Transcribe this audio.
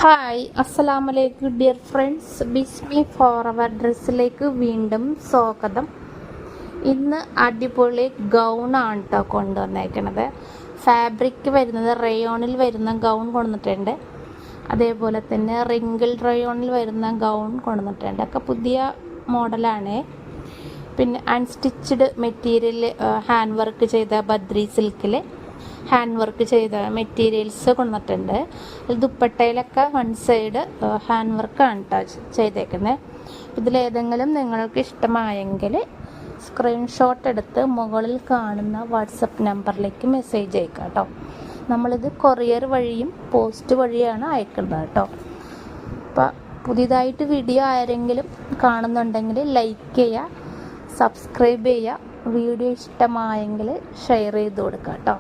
Hi അസ്സലാമലൈക്കും dear friends, ബിസ്മി four അവർ ഡ്രസ്സിലേക്ക് വീണ്ടും സ്വാഗതം. ഇന്ന് അടിപൊളി ഗൗണാണ് കേട്ടോ കൊണ്ടുവന്നേക്കണത്. ഫാബ്രിക് വരുന്നത് റയോണിൽ വരുന്ന ഗൗൺ കൊണ്ടുവന്നിട്ടുണ്ട്. അതേപോലെ തന്നെ റിങ്കിൾ റയോണിൽ വരുന്ന ഗൗൺ കൊണ്ടുവന്നിട്ടുണ്ട്. ഒക്കെ പുതിയ മോഡലാണ്. പിന്നെ അൺസ്റ്റിച്ചഡ് മെറ്റീരിയൽ ഹാൻഡ് വർക്ക് ചെയ്ത ബദ്രി സിൽക്കിൽ ഹാൻഡ് വർക്ക് ചെയ്ത മെറ്റീരിയൽസ് കൊണ്ടുവന്നിട്ടുണ്ട്. ദുപ്പട്ടയിലൊക്കെ വൺ സൈഡ് ഹാൻഡ് വർക്കാണ് കേട്ടോ ചെയ്തേക്കുന്നത്. ഇതിലേതെങ്കിലും നിങ്ങൾക്ക് ഇഷ്ടമായെങ്കിൽ സ്ക്രീൻഷോട്ട് എടുത്ത് മുകളിൽ കാണുന്ന വാട്സപ്പ് നമ്പറിലേക്ക് മെസ്സേജ് അയക്കാം കേട്ടോ. നമ്മളിത് കൊറിയർ വഴിയും പോസ്റ്റ് വഴിയാണ് അയക്കുന്നത് കേട്ടോ. അപ്പോൾ പുതിയതായിട്ട് വീഡിയോ ആരെങ്കിലും കാണുന്നുണ്ടെങ്കിൽ ലൈക്ക് ചെയ്യുക, സബ്സ്ക്രൈബ് ചെയ്യുക, വീഡിയോ ഇഷ്ടമായെങ്കിൽ ഷെയർ ചെയ്ത് കൊടുക്കാം കേട്ടോ.